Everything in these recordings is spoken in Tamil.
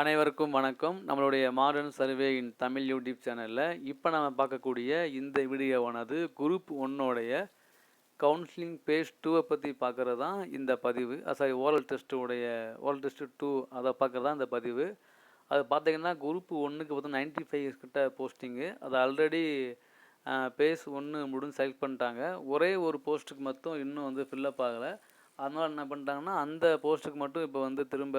அனைவருக்கும் வணக்கம். நம்மளுடைய மாடர்ன் சர்வே இன் தமிழ் யூடியூப் சேனலில் இப்போ நம்ம பார்க்கக்கூடிய இந்த வீடியோவானது குரூப் 1 கவுன்சிலிங் பேஜ் 2 பற்றி பார்க்குறது தான் இந்த பதிவு. சாரி, ஓரல் டெஸ்ட் 2 அதை பார்க்குறது தான் இந்த பதிவு. அது பார்த்தீங்கன்னா குரூப் 1க்கு பார்த்தா 95 கிட்ட போஸ்டிங்கு. அது ஆல்ரெடி பேஜ் 1 முடிஞ்சு செலக்ட் பண்ணிட்டாங்க. ஒரே ஒரு போஸ்ட்டுக்கு மட்டும் இன்னும் வந்து ஃபில்லப் ஆகலை. அதனால் என்ன பண்ணிட்டாங்கன்னா அந்த போஸ்ட்டுக்கு மட்டும் இப்போ வந்து திரும்ப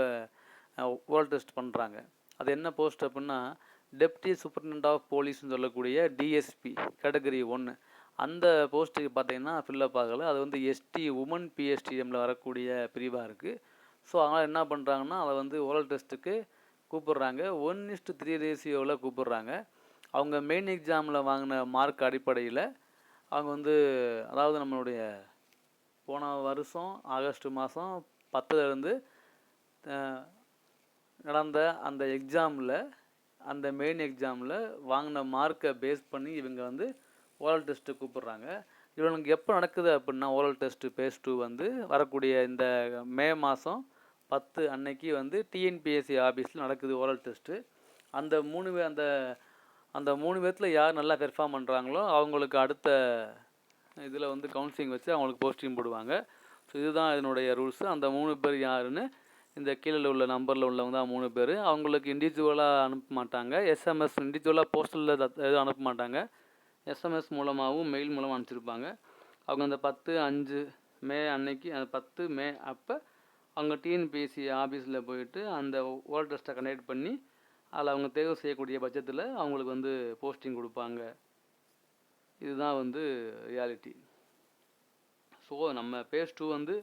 ஓரல் டெஸ்ட் பண்ணுறாங்க. அது என்ன போஸ்ட் அப்படின்னா டெப்டி சூப்பரிண்டென்ட் ஆஃப் போலீஸ்னு சொல்லக்கூடிய டிஎஸ்பி கேட்டகரி 1 அந்த போஸ்ட்டுக்கு பார்த்தீங்கன்னா ஃபில்லப் ஆகலை. அது வந்து எஸ்டி உமன் பிஎஸ்டிஎம்மில் வரக்கூடிய பிரிவாக இருக்குது. ஸோ அதனால் என்ன பண்ணுறாங்கன்னா அதை வந்து ஓரல் டெஸ்ட்டுக்கு கூப்பிட்றாங்க. 1:3 ரேஷியோவில் கூப்பிட்றாங்க. அவங்க மெயின் எக்ஸாமில் வாங்கின மார்க் அடிப்படையில் அவங்க வந்து, அதாவது நம்மளுடைய போன வருஷம் ஆகஸ்ட் மாதம் 10லேருந்து நடந்த அந்த எக்ஸாமில், அந்த மெயின் எக்ஸாமில் வாங்கின மார்க்கை பேஸ் பண்ணி இவங்க வந்து ஓரல் டெஸ்ட்டு கூப்பிட்றாங்க. இவனுக்கு எப்போ நடக்குது அப்படின்னா ஓரல் டெஸ்ட்டு பேஸ் 2 வந்து வரக்கூடிய இந்த மே மாதம் 10 அன்னைக்கு வந்து டிஎன்பிஎஸ்சி ஆஃபீஸில் நடக்குது ஓரல் டெஸ்ட்டு. அந்த 3 பேர்த்தில் யார் நல்லா பெர்ஃபார்ம் பண்ணுறாங்களோ அவங்களுக்கு அடுத்த இதில் வந்து கவுன்சிலிங் வச்சு அவங்களுக்கு போஸ்டிங் போடுவாங்க. ஸோ இதுதான் இதனுடைய ரூல்ஸு. அந்த 3 பேர் யாருன்னு இந்த கீழே உள்ள நம்பரில் உள்ளவங்க தான் 3 பேர். அவங்களுக்கு இண்டிவிஜுவலாக அனுப்ப மாட்டாங்க. எஸ்எம்எஸ் இண்டிவிஜுவலாக போஸ்டலில் எதுவும் அனுப்ப மாட்டாங்க. எஸ்எம்எஸ் மூலமாகவும் மெயில் மூலமாக அனுப்பிச்சிருப்பாங்க. அவங்க அந்த 10/5 மே அன்னைக்கு, அந்த 10 மே அப்போ அவங்க டிஎன்பிஎஸ்சி ஆஃபீஸில் போயிட்டு அந்த ஓரல் டெஸ்ட்டை கண்டக்ட் பண்ணி அதில் அவங்க தேர்வு செய்யக்கூடிய பட்சத்தில் அவங்களுக்கு வந்து போஸ்டிங் கொடுப்பாங்க. இதுதான் வந்து ரியாலிட்டி. ஸோ நம்ம பேஸ் 2 வந்து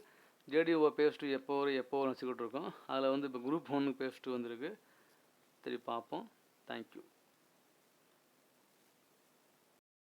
ஜேடிஓ பேஸ் 2 எப்போ வச்சுக்கிட்டு இருக்கோம். அதில் வந்து இப்போ குரூப் 1 பேஸ் 2 வந்திருக்கு. சரி, பார்ப்போம். தேங்க்யூ.